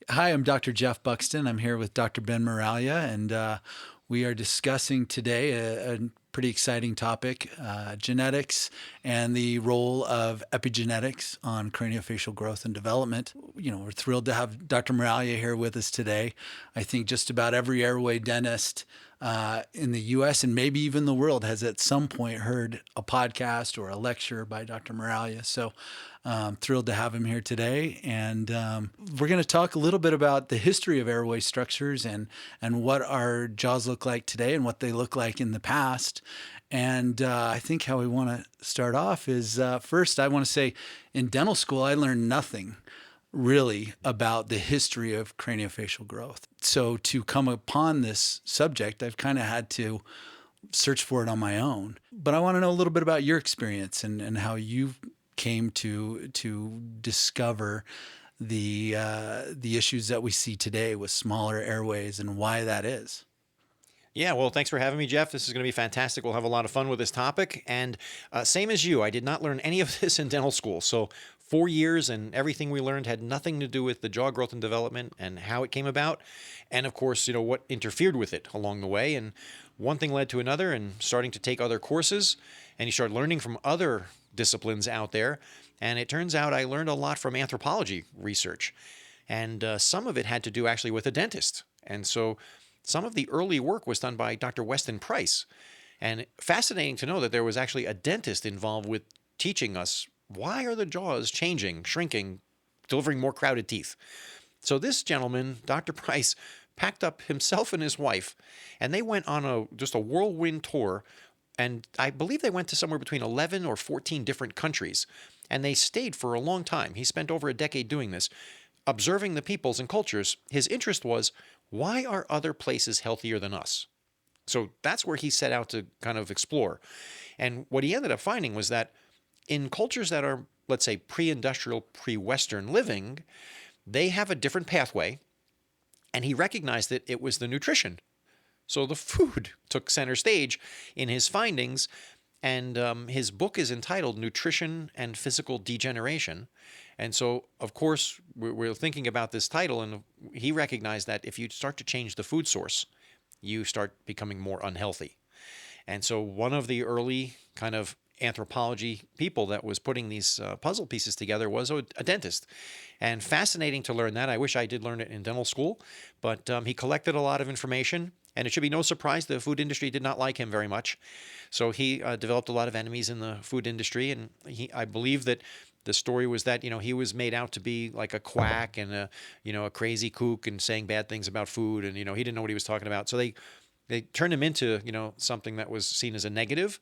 Hi, I'm Dr. Jeff Buxton. I'm here with Dr. Ben Miraglia, and we are discussing today a pretty exciting topic, genetics and the role of epigenetics on craniofacial growth and development. We're thrilled to have Dr. Miraglia here with us today. I think just about every airway dentist in the US and maybe even the world has at some point heard a podcast or a lecture by Dr. Miraglia. So thrilled to have him here today. And we're going to talk a little bit about the history of airway structures and what our jaws look like today and what they look like in the past. And I think how we want to start off is first, I want to say in dental school, I learned nothing really about the history of craniofacial growth. So to come upon this subject, I've kind of had to search for it on my own. But I want to know a little bit about your experience and how you came to discover the issues that we see today with smaller airways and why that is. Yeah, well, thanks for having me, Jeff. This is going to be fantastic. We'll have a lot of fun with this topic. And same as you, I did not learn any of this in dental school. So 4 years and everything we learned had nothing to do with the jaw growth and development and how it came about. And of course, what interfered with it along the way. And one thing led to another, and starting to take other courses, and you start learning from other disciplines out there. And it turns out I learned a lot from anthropology research. And some of it had to do actually with a dentist. And so some of the early work was done by Dr. Weston Price. And fascinating to know that there was actually a dentist involved with teaching us why are the jaws changing, shrinking, delivering more crowded teeth. So this gentleman, Dr. Price, packed up himself and his wife, and they went on just a whirlwind tour. And I believe they went to somewhere between 11 or 14 different countries. And they stayed for a long time. He spent over a decade doing this, observing the peoples and cultures. His interest was, why are other places healthier than us? So that's where he set out to kind of explore. And what he ended up finding was that in cultures that are, let's say, pre-industrial, pre-Western living, they have a different pathway. And he recognized that it was the nutrition. So the food took center stage in his findings. And his book is entitled Nutrition and Physical Degeneration. And so, of course, we're thinking about this title, and he recognized that if you start to change the food source, you start becoming more unhealthy. And so one of the early kind of anthropology people that was putting these puzzle pieces together was a dentist. And fascinating to learn that. I wish I did learn it in dental school, but he collected a lot of information. And it should be no surprise the food industry did not like him very much. So he developed a lot of enemies in the food industry. And I believe that the story was that, he was made out to be like a quack and a crazy kook and saying bad things about food. And, he didn't know what he was talking about. So they turned him into, something that was seen as a negative.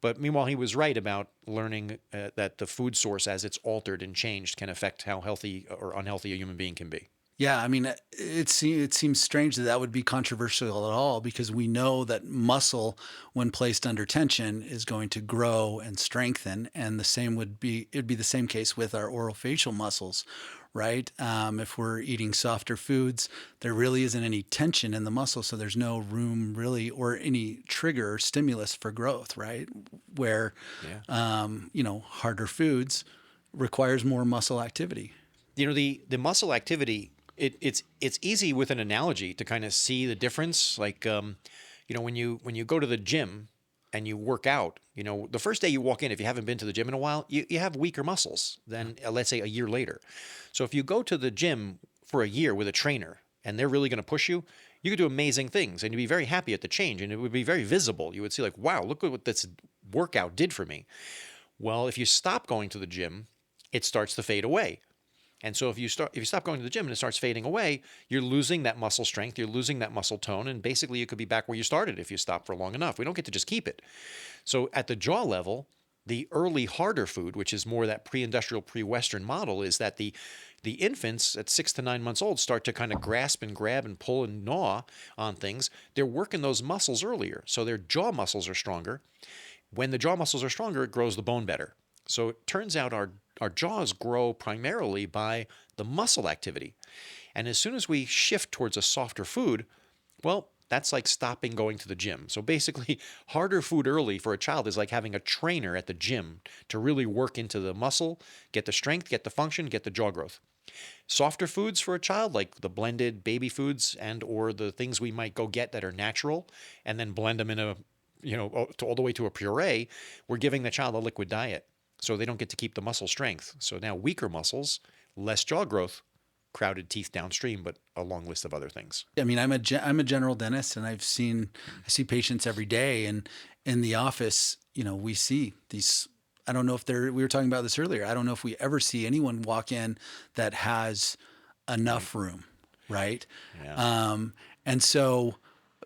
But meanwhile, he was right about learning that the food source, as it's altered and changed, can affect how healthy or unhealthy a human being can be. Yeah, I mean, it seems strange that that would be controversial at all because we know that muscle, when placed under tension, is going to grow and strengthen, and it'd be the same case with our oral facial muscles, right? If we're eating softer foods, there really isn't any tension in the muscle, so there's no room really or any trigger or stimulus for growth, right? Where, Yeah. harder foods requires more muscle activity. The muscle activity, it's easy with an analogy to kind of see the difference. Like when you go to the gym and you work out, the first day you walk in, if you haven't been to the gym in a while, you have weaker muscles than let's say a year later. So if you go to the gym for a year with a trainer and they're really going to push you, you could do amazing things and you'd be very happy at the change and it would be very visible. You would see like, wow, look at what this workout did for me. Well, if you stop going to the gym, it starts to fade away. And so if you stop going to the gym and it starts fading away, you're losing that muscle strength, you're losing that muscle tone, and basically you could be back where you started if you stop for long enough. We don't get to just keep it. So at the jaw level, the early harder food, which is more that pre-industrial, pre-Western model, is that the infants at 6 to 9 months old start to kind of grasp and grab and pull and gnaw on things. They're working those muscles earlier, so their jaw muscles are stronger. When the jaw muscles are stronger, it grows the bone better. So it turns out our jaws grow primarily by the muscle activity. And as soon as we shift towards a softer food, well, that's like stopping going to the gym. So basically, harder food early for a child is like having a trainer at the gym to really work into the muscle, get the strength, get the function, get the jaw growth. Softer foods for a child, like the blended baby foods and or the things we might go get that are natural and then blend them in a, all the way to a puree, we're giving the child a liquid diet. So they don't get to keep the muscle strength. So now weaker muscles, less jaw growth, crowded teeth downstream, but a long list of other things. I mean, I'm a general dentist, and I see patients every day, and in the office, we see these. I don't know if we were talking about this earlier. I don't know if we ever see anyone walk in that has enough room, right? Yeah. And so,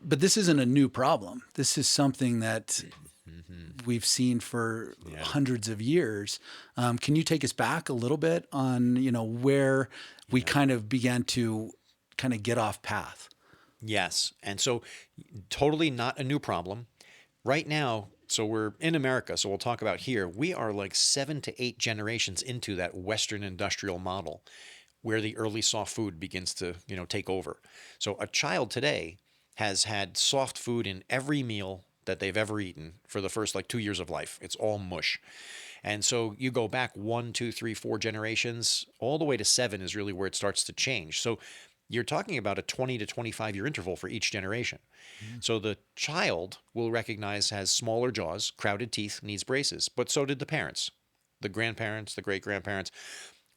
but this isn't a new problem. This is something that we've seen for Yeah. hundreds of years. Can you take us back a little bit on, where we kind of began to kind of get off path? Yes. And so totally not a new problem. Right now, so we're in America, so we'll talk about here. We are like 7 to 8 generations into that Western industrial model where the early soft food begins to, take over. So a child today has had soft food in every meal that they've ever eaten for the first like 2 years of life. It's all mush. And so you go back 1, 2, 3, 4 generations, all the way to 7 is really where it starts to change. So you're talking about a 20 to 25-year interval for each generation. So the child will recognize has smaller jaws, crowded teeth, needs braces, but so did the parents, the grandparents, the great-grandparents.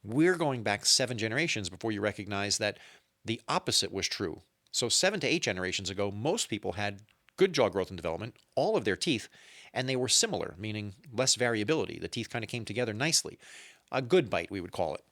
We're going back 7 generations before you recognize that the opposite was true. So 7 to 8 generations ago, most people had good jaw growth and development, all of their teeth, and they were similar, meaning less variability. The teeth kind of came together nicely. A good bite, we would call it.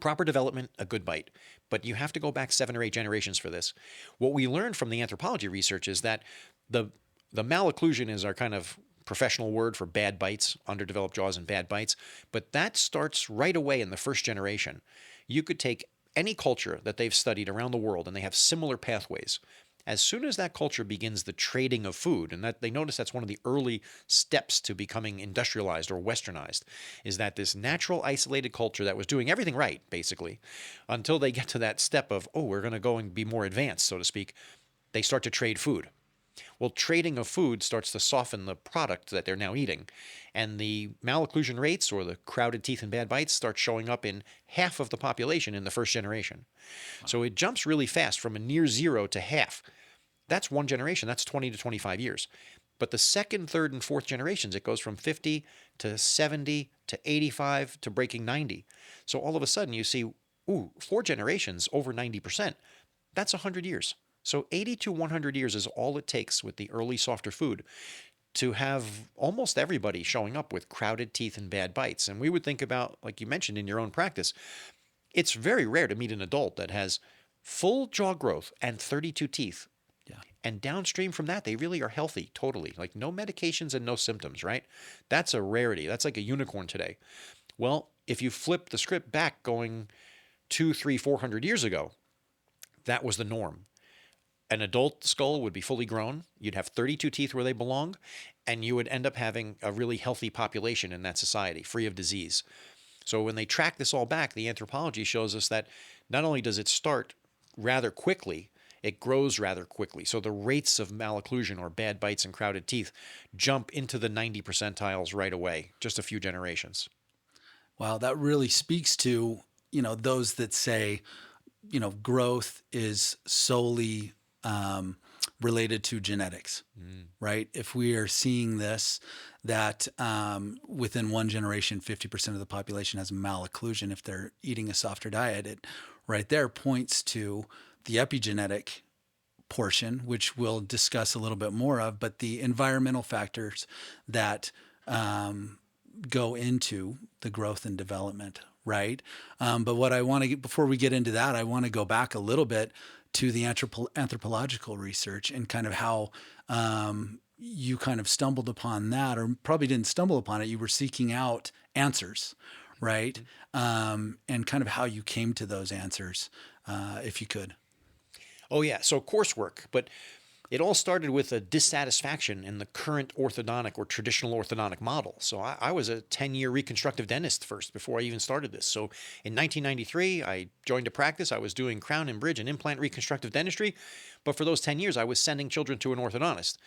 Proper development, a good bite. But you have to go back 7 or 8 generations for this. What we learned from the anthropology research is that the malocclusion is our kind of professional word for bad bites, underdeveloped jaws and bad bites, but that starts right away in the first generation. You could take any culture that they've studied around the world and they have similar pathways. As soon as that culture begins the trading of food, and that they notice that's one of the early steps to becoming industrialized or westernized, is that this natural isolated culture that was doing everything right, basically, until they get to that step of, oh, we're going to go and be more advanced, so to speak, they start to trade food. Well, trading of food starts to soften the product that they're now eating. And the malocclusion rates, or the crowded teeth and bad bites, start showing up in half of the population in the first generation. So it jumps really fast from a near zero to half. That's one generation. That's 20 to 25 years. But the second, third, and fourth generations, it goes from 50 to 70 to 85 to breaking 90. So all of a sudden you see, 4 generations over 90%. That's 100 years. So 80 to 100 years is all it takes with the early softer food to have almost everybody showing up with crowded teeth and bad bites. And we would think about, like you mentioned in your own practice, it's very rare to meet an adult that has full jaw growth and 32 teeth. Yeah. And downstream from that, they really are healthy, totally. Like no medications and no symptoms, right? That's a rarity. That's like a unicorn today. Well, if you flip the script back going 200, 300, 400 years ago, that was the norm. An adult skull would be fully grown. You'd have 32 teeth where they belong, and you would end up having a really healthy population in that society, free of disease. So when they track this all back, the anthropology shows us that not only does it start rather quickly, it grows rather quickly. So the rates of malocclusion or bad bites and crowded teeth jump into the 90 percentiles right away, just a few generations. Wow, that really speaks to, those that say, growth is solely related to genetics, right? If we are seeing this, that within one generation, 50% of the population has malocclusion if they're eating a softer diet, it right there points to the epigenetic portion, which we'll discuss a little bit more of, but the environmental factors that go into the growth and development, right? But what I want to get, before we get into that, I want to go back a little bit to the anthropological research and kind of how you kind of stumbled upon that, or probably didn't stumble upon it. You were seeking out answers, right? And kind of how you came to those answers, if you could. Oh, yeah. So coursework, but it all started with a dissatisfaction in the current orthodontic or traditional orthodontic model. So I was a 10-year reconstructive dentist first before I even started this. So in 1993, I joined a practice. I was doing crown and bridge and implant reconstructive dentistry. But for those 10 years, I was sending children to an orthodontist.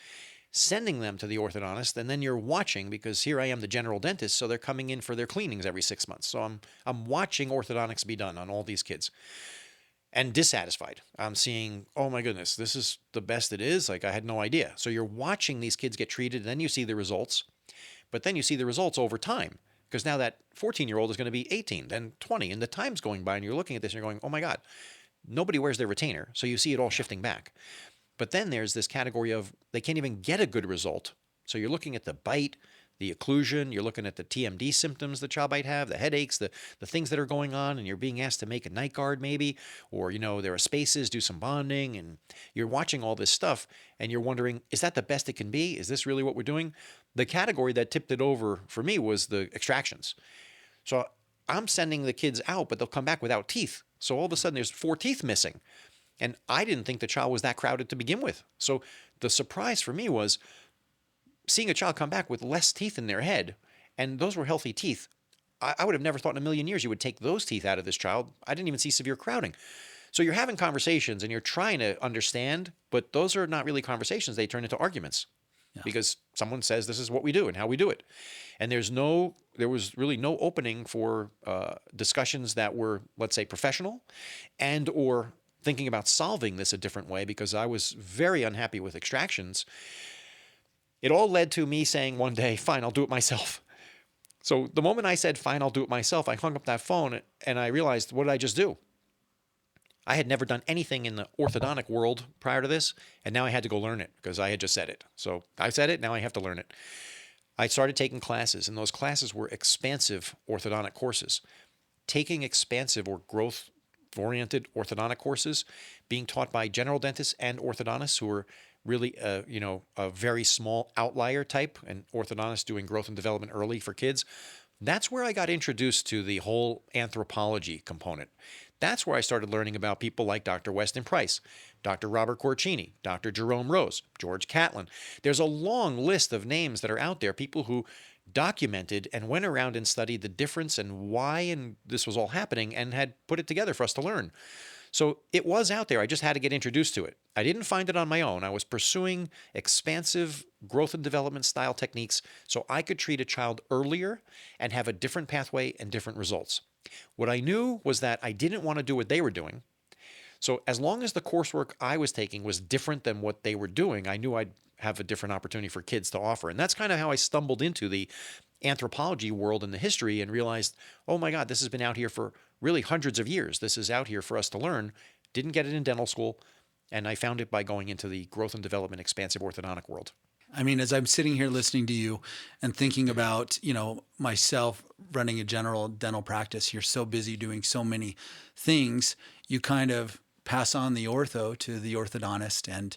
sending them to the orthodontist, and then you're watching, because here I am, the general dentist, so they're coming in for their cleanings every 6 months. So I'm watching orthodontics be done on all these kids and dissatisfied. I'm seeing, oh my goodness, this is the best it is. Like, I had no idea. So you're watching these kids get treated, and then you see the results, but then you see the results over time, because now that 14-year-old is going to be 18, then 20, and the time's going by, and you're looking at this and you're going, oh my God, nobody wears their retainer. So you see it all shifting back. But then there's this category of they can't even get a good result. So you're looking at the bite, the occlusion, you're looking at the TMD symptoms the child might have, the headaches, the things that are going on, and you're being asked to make a night guard maybe, or, there are spaces, do some bonding, and you're watching all this stuff, and you're wondering, is that the best it can be? Is this really what we're doing? The category that tipped it over for me was the extractions. So I'm sending the kids out, but they'll come back without teeth. So all of a sudden there's 4 teeth missing. And I didn't think the child was that crowded to begin with. So the surprise for me was seeing a child come back with less teeth in their head, and those were healthy teeth. I would have never thought in a million years you would take those teeth out of this child. I didn't even see severe crowding. So you're having conversations and you're trying to understand, but those are not really conversations. They turn into arguments because someone says this is what we do and how we do it. And there was really no opening for discussions that were, let's say, professional and or thinking about solving this a different way, because I was very unhappy with extractions. It all led to me saying one day, fine, I'll do it myself. So the moment I said, fine, I'll do it myself, I hung up that phone and I realized, what did I just do? I had never done anything in the orthodontic world prior to this, and now I had to go learn it because I had just said it. So I said it, now I have to learn it. I started taking classes, and those classes were expansive orthodontic courses. Taking expansive or growth-oriented orthodontic courses, being taught by general dentists and orthodontists who are really, a very small outlier type, and orthodontists doing growth and development early for kids. That's where I got introduced to the whole anthropology component. That's where I started learning about people like Dr. Weston Price, Dr. Robert Corcini, Dr. Jerome Rose, George Catlin. There's a long list of names that are out there, people who documented and went around and studied the difference and why and this was all happening and had put it together for us to learn. So it was out there. I just had to get introduced to it. I didn't find it on my own. I was pursuing expansive growth and development style techniques so I could treat a child earlier and have a different pathway and different results. What I knew was that I didn't want to do what they were doing. So as long as the coursework I was taking was different than what they were doing, I knew I'd have a different opportunity for kids to offer. And that's kind of how I stumbled into the anthropology world and the history and realized, oh my God, this has been out here for really hundreds of years. This is out here for us to learn. Didn't get it in dental school. And I found it by going into the growth and development expansive orthodontic world. I mean, as I'm sitting here listening to you and thinking about, myself running a general dental practice, you're so busy doing so many things, you kind of pass on the ortho to the orthodontist. And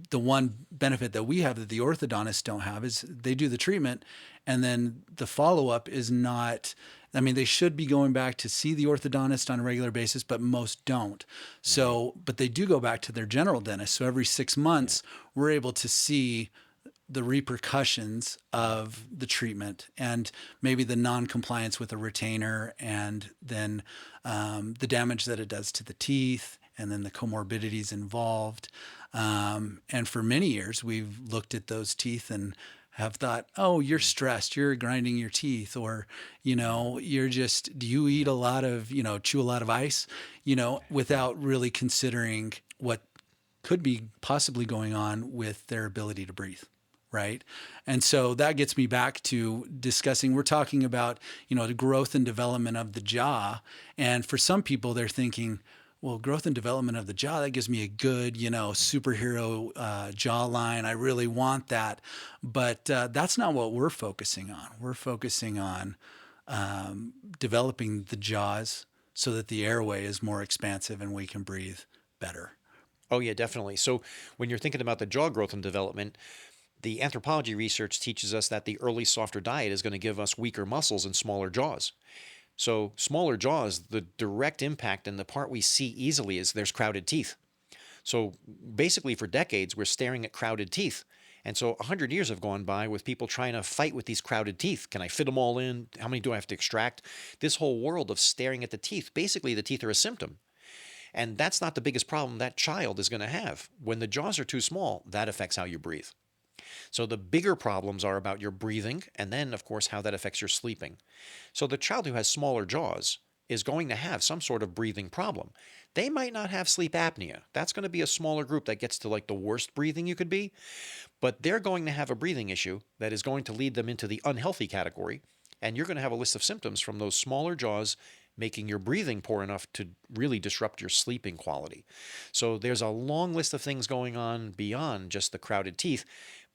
the one benefit that we have that the orthodontists don't have is they do the treatment, and then the follow-up is not, I mean, they should be going back to see the orthodontist on a regular basis, but most don't. So, but they do go back to their general dentist. So every 6 months, we're able to see the repercussions of the treatment and maybe the non-compliance with a retainer, and then the damage that it does to the teeth, and then the comorbidities involved. And for many years, we've looked at those teeth and have thought, oh, you're stressed, you're grinding your teeth, or, you're just, do you eat a lot of, chew a lot of ice, without really considering what could be possibly going on with their ability to breathe. Right. And so that gets me back to discussing, we're talking about, the growth and development of the jaw. And for some people, they're thinking, well, growth and development of the jaw, that gives me a good, superhero jawline. I really want that. But that's not what we're focusing on. We're focusing on developing the jaws so that the airway is more expansive and we can breathe better. Oh, yeah, definitely. So when you're thinking about the jaw growth and development, the anthropology research teaches us that the early softer diet is going to give us weaker muscles and smaller jaws. So smaller jaws, the direct impact and the part we see easily is there's crowded teeth. So basically for decades, we're staring at crowded teeth. And so 100 years have gone by with people trying to fight with these crowded teeth. Can I fit them all in? How many do I have to extract? This whole world of staring at the teeth, basically the teeth are a symptom. And that's not the biggest problem that child is going to have. When the jaws are too small, that affects how you breathe. So the bigger problems are about your breathing and then, of course, how that affects your sleeping. So the child who has smaller jaws is going to have some sort of breathing problem. They might not have sleep apnea. That's going to be a smaller group that gets to like the worst breathing you could be, but they're going to have a breathing issue that is going to lead them into the unhealthy category. And you're going to have a list of symptoms from those smaller jaws making your breathing poor enough to really disrupt your sleeping quality. So there's a long list of things going on beyond just the crowded teeth,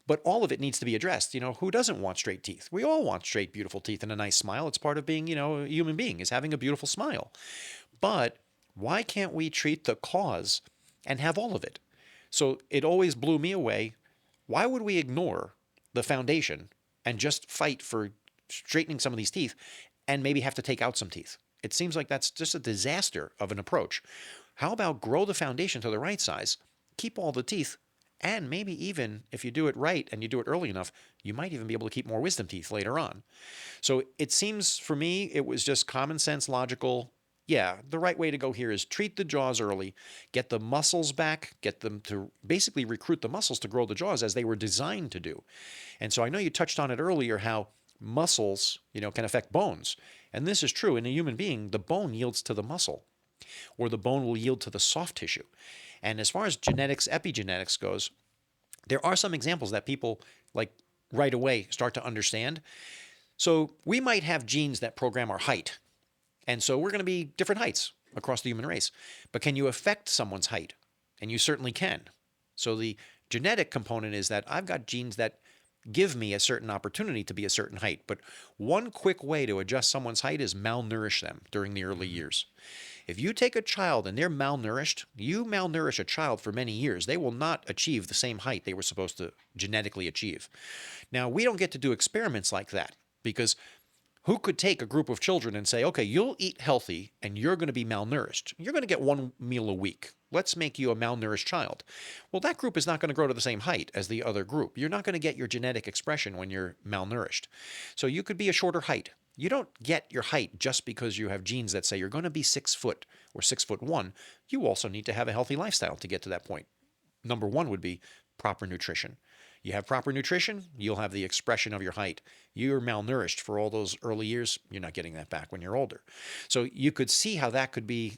but all of it needs to be addressed. Who doesn't want straight teeth? We all want straight, beautiful teeth and a nice smile. It's part of being, a human being, is having a beautiful smile. But why can't we treat the cause and have all of it? So it always blew me away. Why would we ignore the foundation and just fight for straightening some of these teeth and maybe have to take out some teeth? It seems like that's just a disaster of an approach. How about grow the foundation to the right size, keep all the teeth, and maybe even if you do it right and you do it early enough, you might even be able to keep more wisdom teeth later on. So it seems for me, it was just common sense, logical. Yeah, the right way to go here is treat the jaws early, get the muscles back, get them to basically recruit the muscles to grow the jaws as they were designed to do. And so I know you touched on it earlier how muscles, can affect bones. And this is true. In a human being, the bone yields to the muscle, or the bone will yield to the soft tissue. And as far as genetics, epigenetics goes, there are some examples that people like right away start to understand. So we might have genes that program our height. And so we're going to be different heights across the human race. But can you affect someone's height? And you certainly can. So the genetic component is that I've got genes that give me a certain opportunity to be a certain height. But one quick way to adjust someone's height is malnourish them during the early years. If you take a child and they're malnourished, you malnourish a child for many years, they will not achieve the same height they were supposed to genetically achieve. Now, we don't get to do experiments like that because who could take a group of children and say, okay, you'll eat healthy and you're going to be malnourished. You're going to get one meal a week. Let's make you a malnourished child. Well, that group is not going to grow to the same height as the other group. You're not going to get your genetic expression when you're malnourished. So you could be a shorter height. You don't get your height just because you have genes that say you're going to be 6 foot or 6'1". You also need to have a healthy lifestyle to get to that point. Number one would be proper nutrition. You have proper nutrition, you'll have the expression of your height. You're malnourished for all those early years, you're not getting that back when you're older. So you could see how that could be,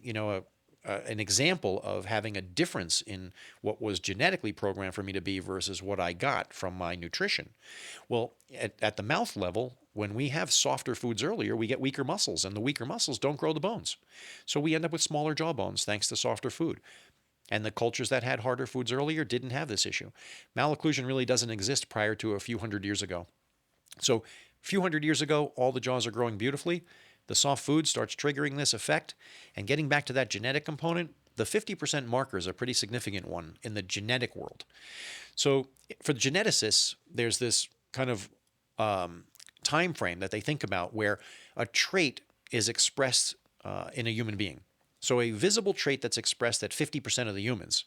an example of having a difference in what was genetically programmed for me to be versus what I got from my nutrition. Well, at the mouth level, when we have softer foods earlier, we get weaker muscles, and the weaker muscles don't grow the bones. So we end up with smaller jaw bones thanks to softer food. And the cultures that had harder foods earlier didn't have this issue. Malocclusion really doesn't exist prior to a few hundred years ago. So a few hundred years ago, all the jaws are growing beautifully. The soft food starts triggering this effect. And getting back to that genetic component, the 50% marker is a pretty significant one in the genetic world. So for the geneticists, there's this kind of time frame that they think about where a trait is expressed in a human being. So a visible trait that's expressed at 50% of the humans,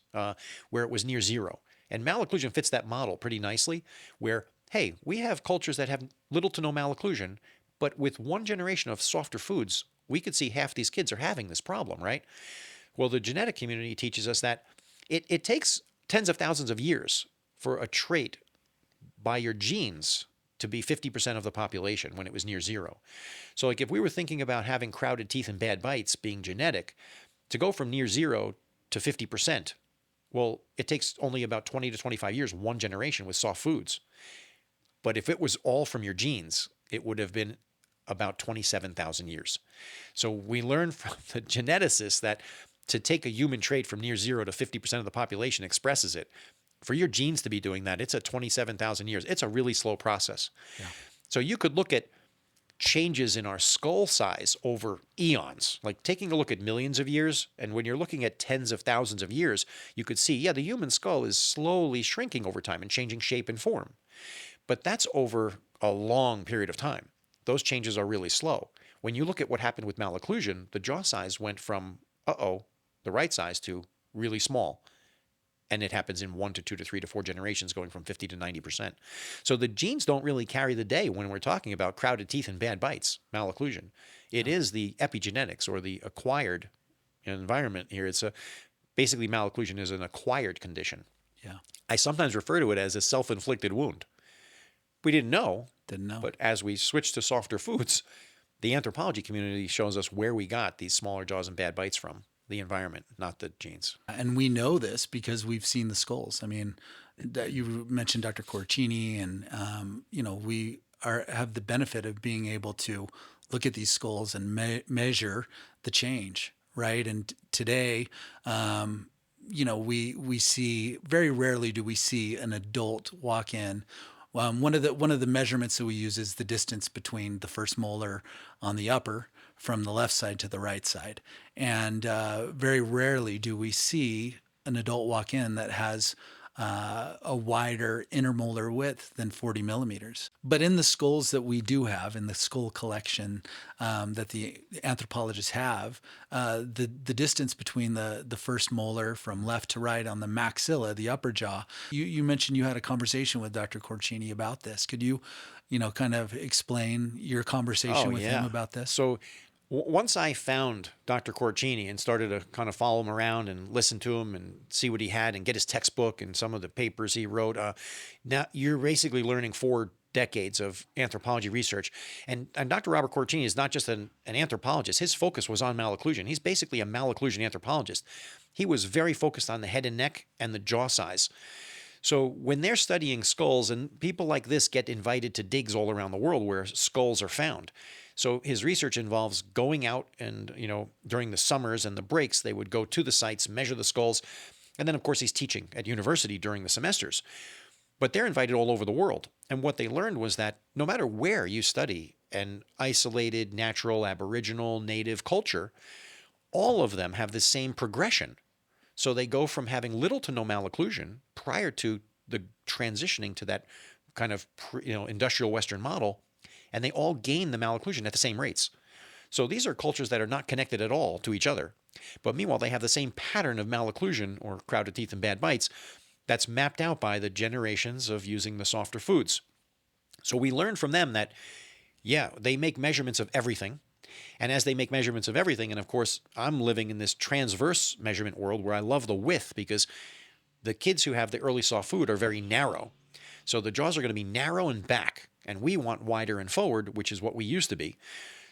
where it was near zero. And malocclusion fits that model pretty nicely, where, hey, we have cultures that have little to no malocclusion, but with one generation of softer foods, we could see half these kids are having this problem, right? Well, the genetic community teaches us that it takes tens of thousands of years for a trait by your genes to be 50% of the population when it was near zero. So like if we were thinking about having crowded teeth and bad bites being genetic, to go from near zero to 50%, well, it takes only about 20 to 25 years, one generation with soft foods. But if it was all from your genes, it would have been about 27,000 years. So we learned from the geneticists that to take a human trait from near zero to 50% of the population expresses it. For your genes to be doing that, it's at 27,000 years. It's a really slow process. Yeah. So you could look at changes in our skull size over eons, like taking a look at millions of years. And when you're looking at tens of thousands of years, you could see, yeah, the human skull is slowly shrinking over time and changing shape and form. But that's over a long period of time. Those changes are really slow. When you look at what happened with malocclusion, the jaw size went from, the right size to really small. And it happens in 1 to 2 to 3 to 4 generations, going from 50 to 90%. So the genes don't really carry the day when we're talking about crowded teeth and bad bites, malocclusion. It is the epigenetics or the acquired environment here. It's basically malocclusion is an acquired condition. Yeah. I sometimes refer to it as a self-inflicted wound. We didn't know, Didn't know. but as we switched to softer foods, the anthropology community shows us where we got these smaller jaws and bad bites from. The environment, not the genes. And we know this because we've seen the skulls. I mean, that you mentioned Dr. Corcini, and we have the benefit of being able to look at these skulls and measure the change, right? And today, we see, very rarely do we see an adult walk in. One of the measurements that we use is the distance between the first molar on the upper from the left side to the right side, and very rarely do we see an adult walk in that has a wider intermolar width than 40 millimeters. But in the skulls that we do have, in the skull collection that the anthropologists have, the distance between the first molar from left to right on the maxilla, the upper jaw, you mentioned you had a conversation with Dr. Corcini about this. Could you, kind of explain your conversation Oh, with him yeah. about this? So once I found Dr. Corcini and started to kind of follow him around and listen to him and see what he had and get his textbook and some of the papers he wrote, now you're basically learning 4 decades of anthropology research. And Dr. Robert Corcini is not just an anthropologist. His focus was on malocclusion. He's basically a malocclusion anthropologist. He was very focused on the head and neck and the jaw size. So when they're studying skulls, and people like this get invited to digs all around the world where skulls are found. So his research involves going out and, during the summers and the breaks, they would go to the sites, measure the skulls. And then, of course, he's teaching at university during the semesters. But they're invited all over the world. And what they learned was that no matter where you study an isolated, natural, aboriginal, native culture, all of them have the same progression. So they go from having little to no malocclusion prior to the transitioning to that kind of industrial Western model, and they all gain the malocclusion at the same rates. So these are cultures that are not connected at all to each other, but meanwhile they have the same pattern of malocclusion or crowded teeth and bad bites that's mapped out by the generations of using the softer foods. So we learned from them that, yeah, they make measurements of everything. And as they make measurements of everything, and of course, I'm living in this transverse measurement world where I love the width because the kids who have the early soft food are very narrow. So the jaws are going to be narrow and back, and we want wider and forward, which is what we used to be.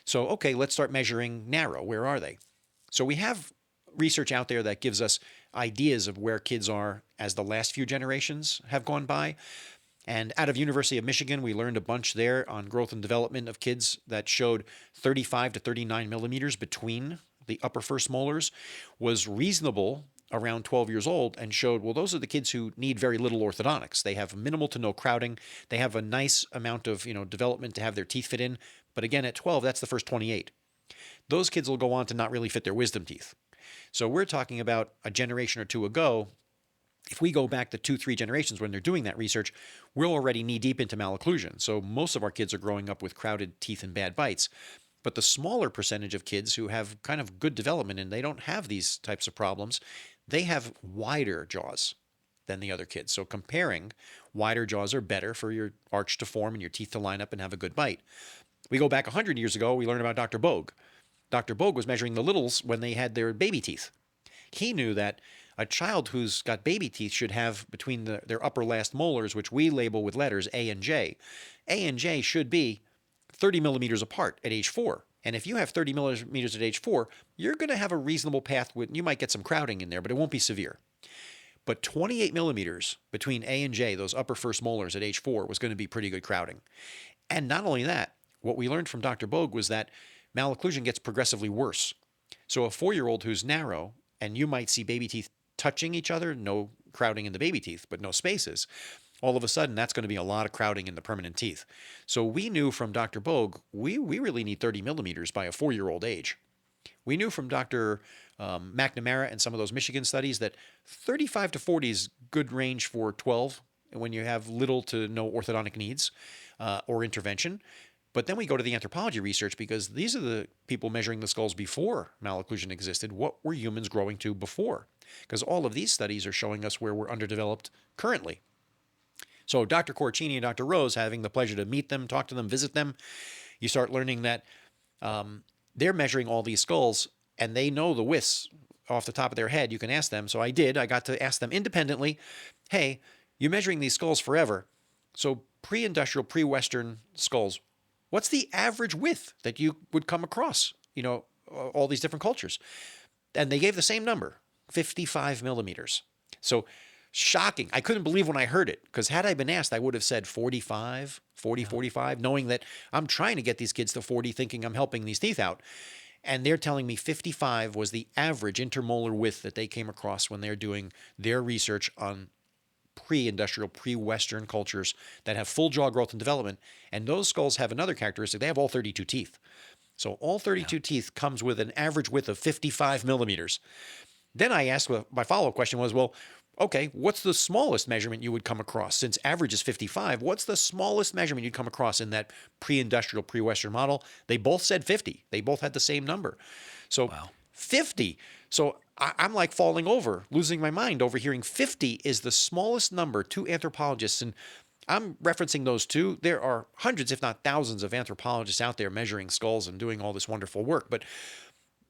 So, okay, let's start measuring narrow. Where are they? So we have research out there that gives us ideas of where kids are as the last few generations have gone by. And out of University of Michigan, we learned a bunch there on growth and development of kids that showed 35 to 39 millimeters between the upper first molars was reasonable around 12 years old, and showed, well, those are the kids who need very little orthodontics. They have minimal to no crowding. They have a nice amount of development to have their teeth fit in. But again, at 12, that's the first 28. Those kids will go on to not really fit their wisdom teeth. So we're talking about a generation or two ago. If we go back to 2-3 generations when they're doing that research, we're already knee deep into malocclusion. So most of our kids are growing up with crowded teeth and bad bites. But the smaller percentage of kids who have kind of good development and they don't have these types of problems, they have wider jaws than the other kids. So comparing, wider jaws are better for your arch to form and your teeth to line up and have a good bite. We go back 100 years ago, we learned about Dr. Bogue. Dr. Bogue was measuring the littles when they had their baby teeth. He knew that a child who's got baby teeth should have between their upper last molars, which we label with letters A and J. A and J should be 30 millimeters apart at age 4. And if you have 30 millimeters at age 4, you're going to have a reasonable path. You might get some crowding in there, but it won't be severe. But 28 millimeters between A and J, those upper first molars at age 4, was going to be pretty good crowding. And not only that, what we learned from Dr. Bogue was that malocclusion gets progressively worse. So a 4-year-old who's narrow, and you might see baby teeth touching each other, no crowding in the baby teeth, but no spaces. All of a sudden, that's going to be a lot of crowding in the permanent teeth. So we knew from Dr. Bogue, we really need 30 millimeters by a 4-year-old age. We knew from Dr. McNamara and some of those Michigan studies that 35 to 40 is good range for 12 when you have little to no orthodontic needs or intervention. But then we go to the anthropology research because these are the people measuring the skulls before malocclusion existed. What were humans growing to before? Because all of these studies are showing us where we're underdeveloped currently. So Dr. Corcini and Dr. Rose, having the pleasure to meet them, talk to them, visit them, you start learning that they're measuring all these skulls and they know the widths off the top of their head. You can ask them. So I did. I got to ask them independently, hey, you're measuring these skulls forever. So pre-industrial, pre-Western skulls, what's the average width that you would come across, all these different cultures? And they gave the same number, 55 millimeters. So shocking. I couldn't believe when I heard it, because had I been asked, I would have said 45, 40, 45, knowing that I'm trying to get these kids to 40, thinking I'm helping these teeth out. And they're telling me 55 was the average intermolar width that they came across when they're doing their research on pre-industrial, pre-Western cultures that have full jaw growth and development. And those skulls have another characteristic. They have all 32 teeth. So all 32 teeth comes with an average width of 55 millimeters. Then I asked, my follow-up question was, well, okay, what's the smallest measurement you would come across? Since average is 55, what's the smallest measurement you'd come across in that pre-industrial, pre-Western model? They both said 50. They both had the same number. So 50. So I'm like falling over, losing my mind over hearing 50 is the smallest number to anthropologists. And I'm referencing those two. There are hundreds, if not thousands, of anthropologists out there measuring skulls and doing all this wonderful work. But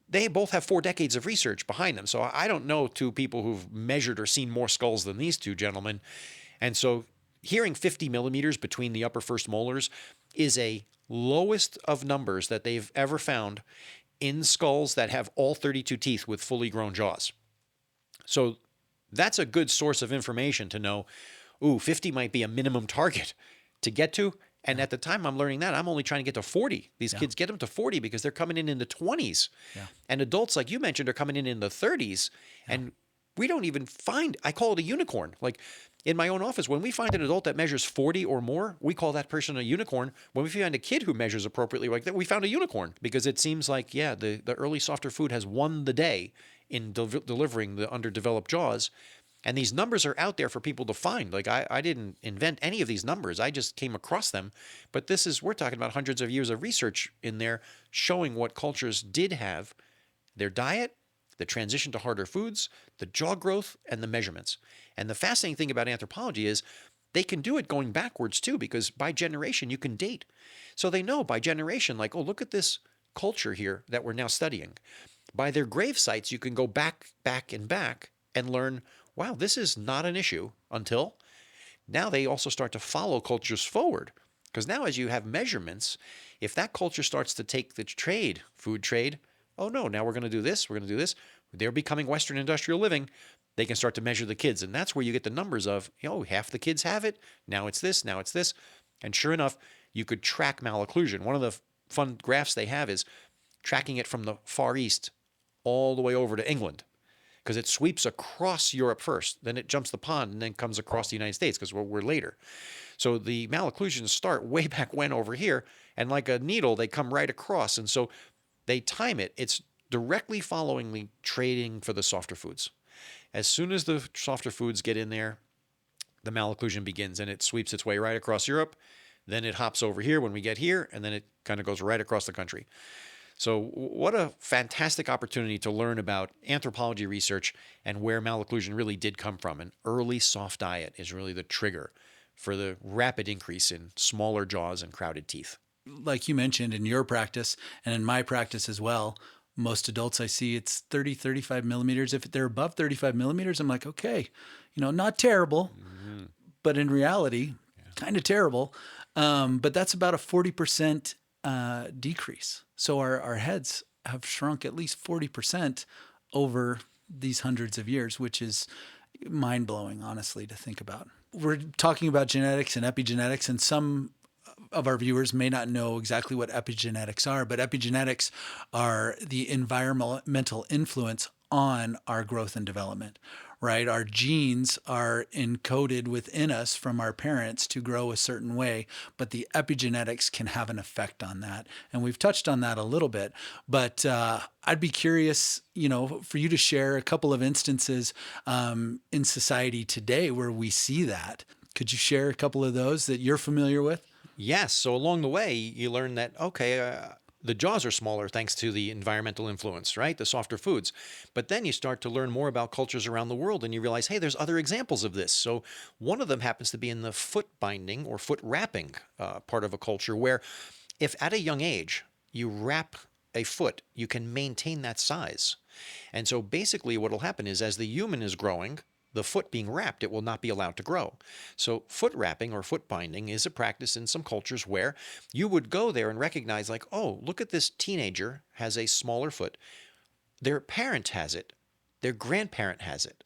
they both have 4 decades of research behind them. So I don't know two people who've measured or seen more skulls than these two gentlemen. And so hearing 50 millimeters between the upper first molars is a lowest of numbers that they've ever found in skulls that have all 32 teeth with fully grown jaws. So that's a good source of information to know, 50 might be a minimum target to get to. And at the time I'm learning that, I'm only trying to get to 40. These kids get them to 40 because they're coming in the 20s. And adults, like you mentioned, are coming in the 30s. And we don't even find, I call it a unicorn. Like in my own office, when we find an adult that measures 40 or more, we call that person a unicorn. When we find a kid who measures appropriately like that, we found a unicorn, because it seems like, the early softer food has won the day in delivering the underdeveloped jaws. And these numbers are out there for people to find. Like I didn't invent any of these numbers. I just came across them. But we're talking about hundreds of years of research in there showing what cultures did have, their diet, the transition to harder foods, the jaw growth, and the measurements. And the fascinating thing about anthropology is they can do it going backwards too, because by generation you can date. So they know by generation, like, look at this culture here that we're now studying. By their grave sites, you can go back and learn, wow, this is not an issue until now. They also start to follow cultures forward, because now as you have measurements, if that culture starts to take the food trade, oh no, now we're going to do this, they're becoming Western industrial living, they can start to measure the kids. And that's where you get the numbers of, half the kids have it, now it's this. And sure enough, you could track malocclusion. One of the fun graphs they have is tracking it from the Far East all the way over to England, because it sweeps across Europe first, then it jumps the pond and then comes across the United States, because we're later. So the malocclusions start way back when over here, and like a needle, they come right across. And so they time it. It's directly following the trading for the softer foods. As soon as the softer foods get in there, the malocclusion begins, and it sweeps its way right across Europe. Then it hops over here when we get here, and then it kind of goes right across the country. So what a fantastic opportunity to learn about anthropology research and where malocclusion really did come from. An early soft diet is really the trigger for the rapid increase in smaller jaws and crowded teeth. Like you mentioned in your practice and in my practice as well, most adults I see, it's 30, 35 millimeters. If they're above 35 millimeters, I'm like, okay, not terrible, but in reality, kind of terrible. But that's about a 40% decrease. So our heads have shrunk at least 40% over these hundreds of years, which is mind-blowing, honestly, to think about. We're talking about genetics and epigenetics, and some of our viewers may not know exactly what epigenetics are, but epigenetics are the environmental influence on our growth and development, right? Our genes are encoded within us from our parents to grow a certain way, but the epigenetics can have an effect on that. And we've touched on that a little bit, but I'd be curious, for you to share a couple of instances in society today where we see that. Could you share a couple of those that you're familiar with? Yes. So along the way, you learn that, the jaws are smaller thanks to the environmental influence, right? The softer foods. But then you start to learn more about cultures around the world, and you realize, hey, there's other examples of this. So one of them happens to be in the foot binding or foot wrapping part of a culture, where if at a young age you wrap a foot, you can maintain that size. And so basically what will happen is, as the human is growing, the foot being wrapped, it will not be allowed to grow. So foot wrapping or foot binding is a practice in some cultures where you would go there and recognize like, oh, look at this teenager has a smaller foot. Their parent has it. Their grandparent has it.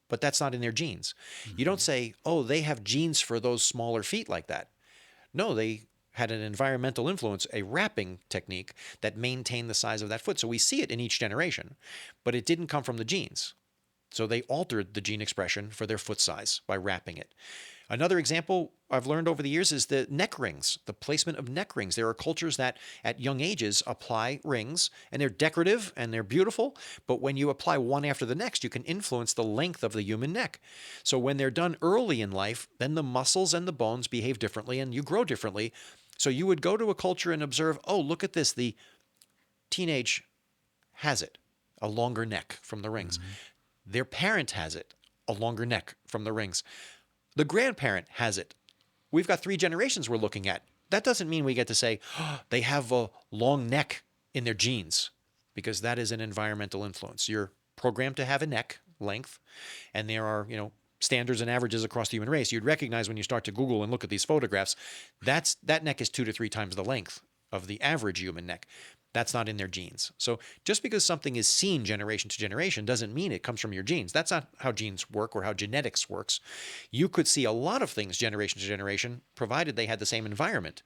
But that's not in their genes. You don't say, oh, they have genes for those smaller feet like that. No, they had an environmental influence, a wrapping technique that maintained the size of that foot. So we see it in each generation, but it didn't come from the genes. So they altered the gene expression for their foot size by wrapping it. Another example I've learned over the years is the neck rings, the placement of neck rings. There are cultures that at young ages apply rings, and they're decorative and they're beautiful, but when you apply one after the next, you can influence the length of the human neck. So when they're done early in life, then the muscles and the bones behave differently and you grow differently. So you would go to a culture and observe, oh, look at this, the teenage has it, a longer neck from the rings. Their parent has it, a longer neck from the rings. The grandparent has it. We've got 3 generations we're looking at. That doesn't mean we get to say, oh, they have a long neck in their genes, because that is an environmental influence. You're programmed to have a neck length, and there are, standards and averages across the human race. You'd recognize when you start to Google and look at these photographs, that neck is 2 to 3 times the length of the average human neck. That's not in their genes. So just because something is seen generation to generation doesn't mean it comes from your genes. That's not how genes work or how genetics works. You could see a lot of things generation to generation, provided they had the same environment.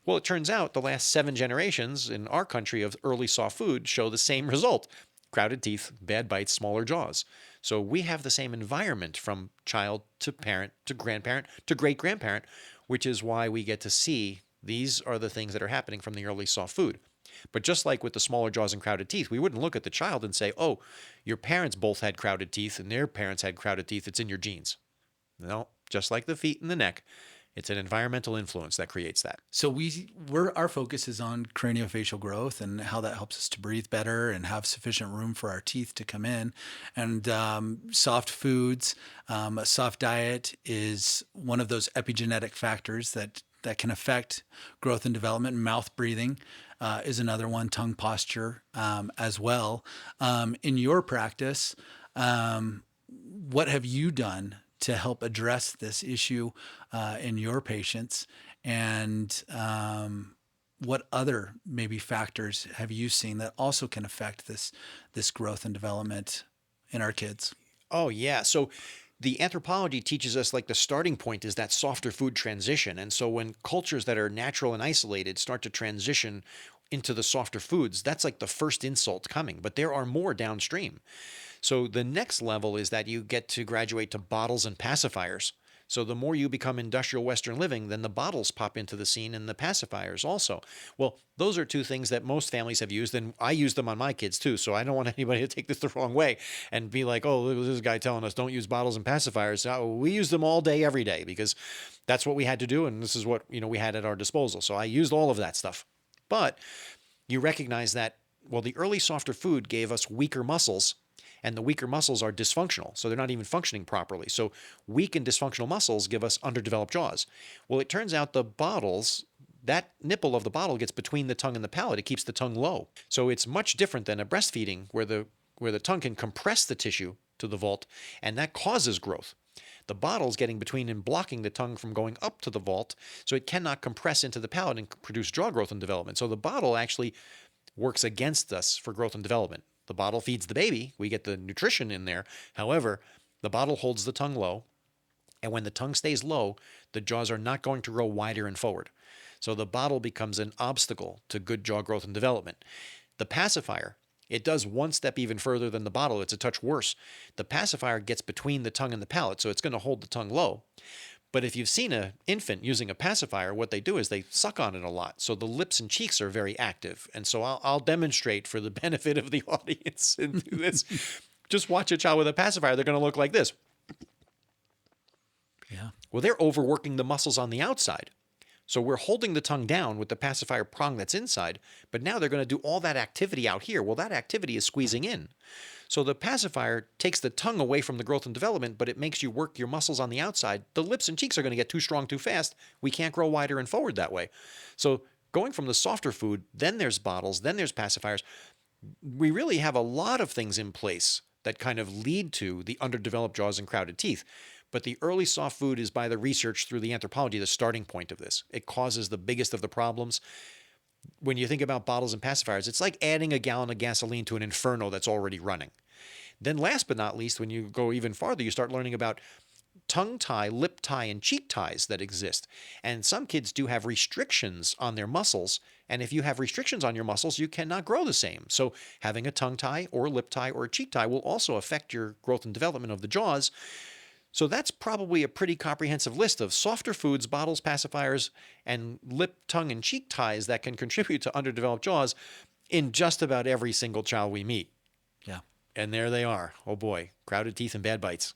Well, it turns out the last 7 generations in our country of early soft food show the same result. Crowded teeth, bad bites, smaller jaws. So we have the same environment from child to parent to grandparent to great-grandparent, which is why we get to see these are the things that are happening from the early soft food. But just like with the smaller jaws and crowded teeth, we wouldn't look at the child and say, oh, your parents both had crowded teeth and their parents had crowded teeth. It's in your genes. No, just like the feet and the neck, it's an environmental influence that creates that. So our focus is on craniofacial growth and how that helps us to breathe better and have sufficient room for our teeth to come in. And soft foods, a soft diet is one of those epigenetic factors that can affect growth and development. Mouth breathing is another one, tongue posture as well. In your practice, what have you done to help address this issue in your patients? And what other maybe factors have you seen that also can affect this growth and development in our kids? Oh, yeah. So the anthropology teaches us like the starting point is that softer food transition. And so when cultures that are natural and isolated start to transition into the softer foods, that's like the first insult coming, but there are more downstream. So the next level is that you get to graduate to bottles and pacifiers. So the more you become industrial Western living, then the bottles pop into the scene and the pacifiers also. Well, those are 2 things that most families have used, and I use them on my kids too. So I don't want anybody to take this the wrong way and be like, oh, look at this guy telling us don't use bottles and pacifiers. We use them all day, every day, because that's what we had to do, and this is what we had at our disposal. So I used all of that stuff. But you recognize that, well, the early softer food gave us weaker muscles, and the weaker muscles are dysfunctional, so they're not even functioning properly. So weak and dysfunctional muscles give us underdeveloped jaws. Well, it turns out the bottles, that nipple of the bottle gets between the tongue and the palate. It keeps the tongue low. So it's much different than a breastfeeding where the tongue can compress the tissue to the vault, and that causes growth. The bottle's getting between and blocking the tongue from going up to the vault, so it cannot compress into the palate and produce jaw growth and development. So the bottle actually works against us for growth and development. The bottle feeds the baby. We get the nutrition in there. However, the bottle holds the tongue low. And when the tongue stays low, the jaws are not going to grow wider and forward. So the bottle becomes an obstacle to good jaw growth and development. The pacifier, it does one step even further than the bottle. It's a touch worse. The pacifier gets between the tongue and the palate, so it's going to hold the tongue low. But if you've seen an infant using a pacifier, what they do is they suck on it a lot. So the lips and cheeks are very active. And so I'll demonstrate for the benefit of the audience and do this. Just watch a child with a pacifier. They're going to look like this. Yeah. Well, they're overworking the muscles on the outside. So we're holding the tongue down with the pacifier prong that's inside, but now they're going to do all that activity out here. Well, that activity is squeezing in. So the pacifier takes the tongue away from the growth and development, but it makes you work your muscles on the outside. The lips and cheeks are going to get too strong too fast. We can't grow wider and forward that way. So going from the softer food, then there's bottles, then there's pacifiers. We really have a lot of things in place that kind of lead to the underdeveloped jaws and crowded teeth. But the early soft food is, by the research through the anthropology, the starting point of this. It causes the biggest of the problems. When you think about bottles and pacifiers, it's like adding a gallon of gasoline to an inferno that's already running. Then last but not least, when you go even farther, you start learning about tongue tie, lip tie, and cheek ties that exist. And some kids do have restrictions on their muscles. And if you have restrictions on your muscles, you cannot grow the same. So having a tongue tie or a lip tie or a cheek tie will also affect your growth and development of the jaws. So that's probably a pretty comprehensive list of softer foods, bottles, pacifiers, and lip, tongue, and cheek ties that can contribute to underdeveloped jaws in just about every single child we meet. Yeah. And there they are. Oh boy, crowded teeth and bad bites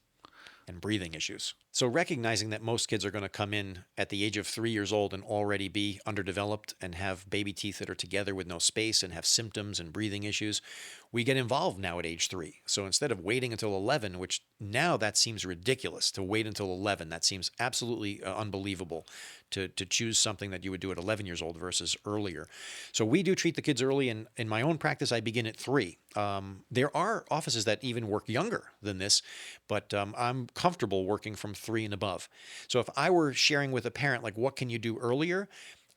and breathing issues. So recognizing that most kids are going to come in at the age of 3 years old and already be underdeveloped and have baby teeth that are together with no space and have symptoms and breathing issues, we get involved now at age 3. So instead of waiting until 11, which now that seems ridiculous to wait until 11, that seems absolutely unbelievable to choose something that you would do at 11 years old versus earlier. So we do treat the kids early, and in my own practice, I begin at 3. There are offices that even work younger than this, but I'm comfortable working from 3 and above. So if I were sharing with a parent, like, what can you do earlier?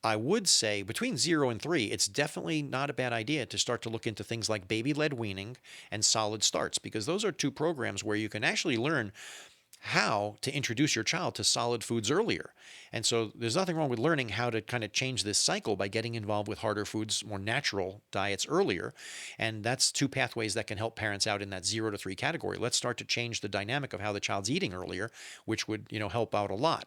I would say between 0 and 3, it's definitely not a bad idea to start to look into things like baby-led weaning and solid starts, because those are 2 programs where you can actually learn how to introduce your child to solid foods earlier. And so there's nothing wrong with learning how to kind of change this cycle by getting involved with harder foods, more natural diets earlier. And that's 2 pathways that can help parents out in that 0 to 3 category. Let's start to change the dynamic of how the child's eating earlier, which would, help out a lot.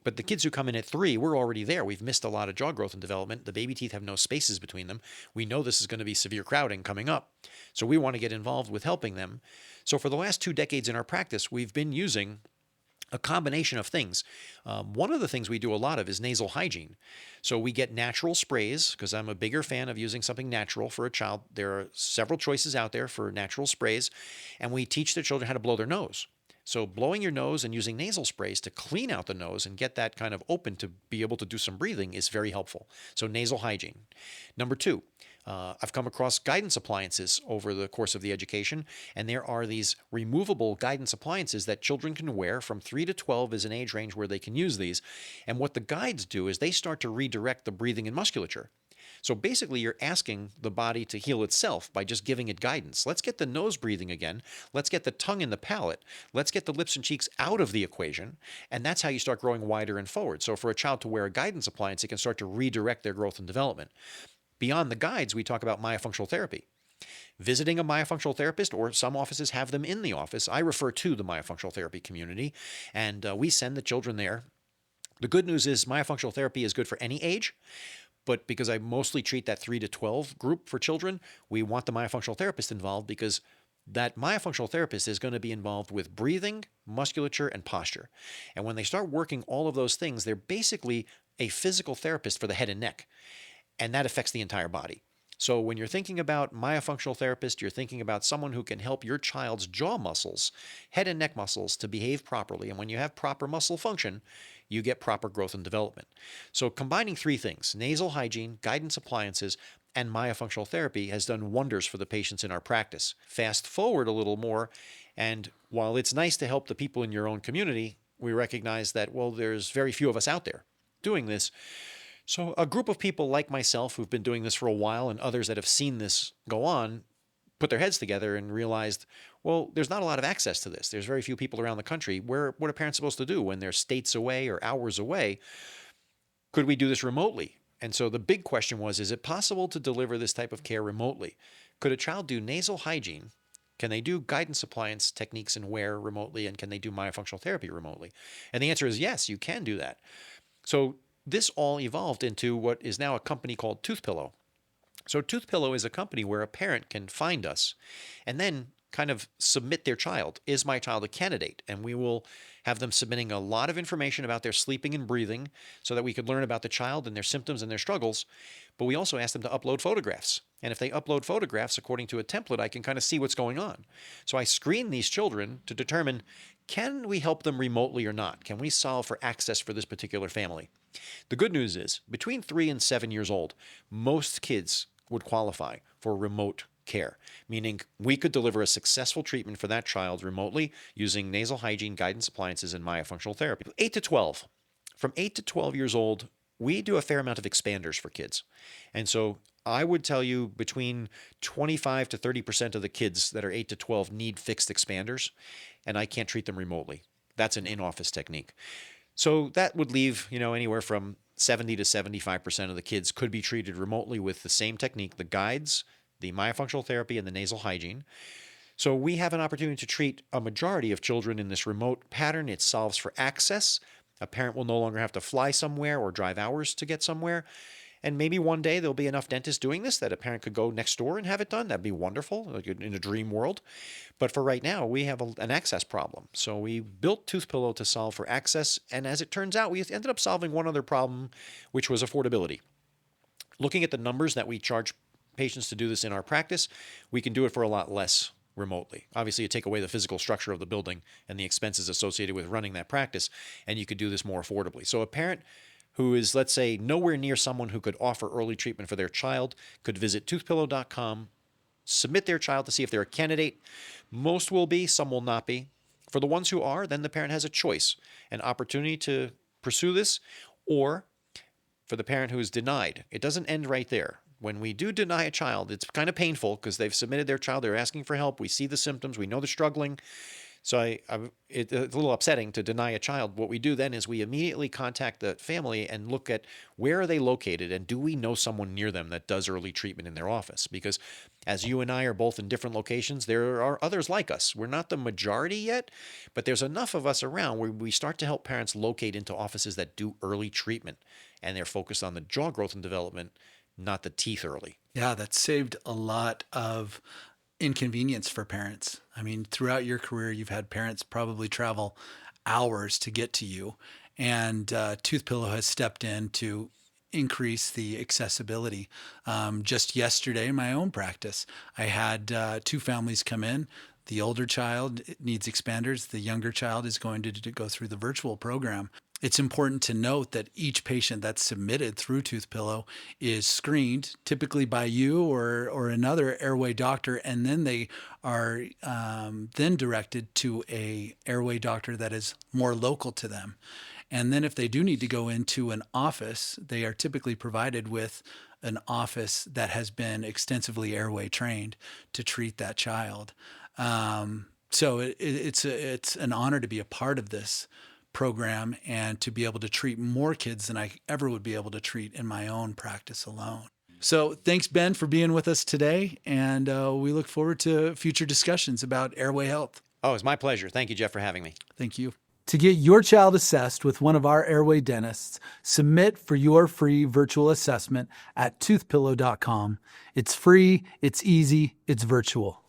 But the kids who come in at 3, we're already there. We've missed a lot of jaw growth and development. The baby teeth have no spaces between them. We know this is going to be severe crowding coming up. So we want to get involved with helping them. So for the last 2 decades in our practice, we've been using a combination of things. One of the things we do a lot of is nasal hygiene. So we get natural sprays, because I'm a bigger fan of using something natural for a child. There are several choices out there for natural sprays, and we teach the children how to blow their nose. So blowing your nose and using nasal sprays to clean out the nose and get that kind of open to be able to do some breathing is very helpful. So nasal hygiene. Number 2, I've come across guidance appliances over the course of the education, and there are these removable guidance appliances that children can wear. From 3 to 12 is an age range where they can use these. And what the guides do is they start to redirect the breathing and musculature. So basically, you're asking the body to heal itself by just giving it guidance. Let's get the nose breathing again. Let's get the tongue and the palate. Let's get the lips and cheeks out of the equation. And that's how you start growing wider and forward. So for a child to wear a guidance appliance, it can start to redirect their growth and development. Beyond the guides, we talk about myofunctional therapy. Visiting a myofunctional therapist, or some offices have them in the office. I refer to the myofunctional therapy community, and we send the children there. The good news is myofunctional therapy is good for any age. But because I mostly treat that 3 to 12 group for children, we want the myofunctional therapist involved, because that myofunctional therapist is going to be involved with breathing, musculature, and posture. And when they start working all of those things, they're basically a physical therapist for the head and neck. And that affects the entire body. So when you're thinking about myofunctional therapist, you're thinking about someone who can help your child's jaw muscles, head and neck muscles, to behave properly. And when you have proper muscle function, you get proper growth and development. So combining 3 things, nasal hygiene, guidance appliances, and myofunctional therapy, has done wonders for the patients in our practice. Fast forward a little more, and while it's nice to help the people in your own community, we recognize that, well, there's very few of us out there doing this. So a group of people like myself who've been doing this for a while, and others that have seen this go on, put their heads together and realized, well, there's not a lot of access to this. There's very few people around the country. What are parents supposed to do when they're states away or hours away? Could we do this remotely? And so the big question was, is it possible to deliver this type of care remotely? Could a child do nasal hygiene? Can they do guidance appliance techniques and wear remotely? And can they do myofunctional therapy remotely? And the answer is yes, you can do that. So this all evolved into what is now a company called Toothpillow. So Toothpillow is a company where a parent can find us and then kind of submit their child. Is my child a candidate? And we will have them submitting a lot of information about their sleeping and breathing so that we could learn about the child and their symptoms and their struggles. But we also ask them to upload photographs. And if they upload photographs according to a template, I can kind of see what's going on. So I screen these children to determine, can we help them remotely or not? Can we solve for access for this particular family? The good news is, between 3 and 7 years old, most kids would qualify for remote care, meaning we could deliver a successful treatment for that child remotely using nasal hygiene, guidance appliances, and myofunctional therapy. 8 to 12. From 8 to 12 years old, we do a fair amount of expanders for kids. And so I would tell you between 25 to 30% of the kids that are 8 to 12 need fixed expanders, and I can't treat them remotely. That's an in-office technique. So that would leave, anywhere from 70 to 75% of the kids could be treated remotely with the same technique, the guides, the myofunctional therapy, and the nasal hygiene. So we have an opportunity to treat a majority of children in this remote pattern. It solves for access. A parent will no longer have to fly somewhere or drive hours to get somewhere. And maybe one day there'll be enough dentists doing this that a parent could go next door and have it done. That'd be wonderful, like in a dream world. But for right now, we have an access problem. So we built Toothpillow to solve for access. And as it turns out, we ended up solving one other problem, which was affordability. Looking at the numbers that we charge patients to do this in our practice, we can do it for a lot less remotely. Obviously, you take away the physical structure of the building and the expenses associated with running that practice, and you could do this more affordably. So a parent who is, let's say, nowhere near someone who could offer early treatment for their child could visit toothpillow.com, submit their child to see if they're a candidate. Most will be, some will not be. For the ones who are, then the parent has a choice, an opportunity to pursue this, or for the parent who is denied. It doesn't end right there. When we do deny a child, it's kind of painful because they've submitted their child, they're asking for help, we see the symptoms, we know they're struggling. So it's a little upsetting to deny a child. What we do then is we immediately contact the family and look at where are they located and do we know someone near them that does early treatment in their office? Because as you and I are both in different locations, there are others like us. We're not the majority yet, but there's enough of us around where we start to help parents locate into offices that do early treatment, and they're focused on the jaw growth and development, not the teeth early. Yeah, that saved a lot of inconvenience for parents. I mean, throughout your career, you've had parents probably travel hours to get to you, and Toothpillow has stepped in to increase the accessibility. Just yesterday, in my own practice, I had two families come in. The older child needs expanders. The younger child is going to go through the virtual program. It's important to note that each patient that's submitted through Toothpillow is screened, typically by you or another airway doctor, and then they are then directed to a airway doctor that is more local to them. And then if they do need to go into an office, they are typically provided with an office that has been extensively airway trained to treat that child. So it's an honor to be a part of this program and to be able to treat more kids than I ever would be able to treat in my own practice alone. So thanks, Ben, for being with us today. And we look forward to future discussions about airway health. Oh, it's my pleasure. Thank you, Jeff, for having me. Thank you. To get your child assessed with one of our airway dentists, submit for your free virtual assessment at toothpillow.com. It's free, it's easy, it's virtual.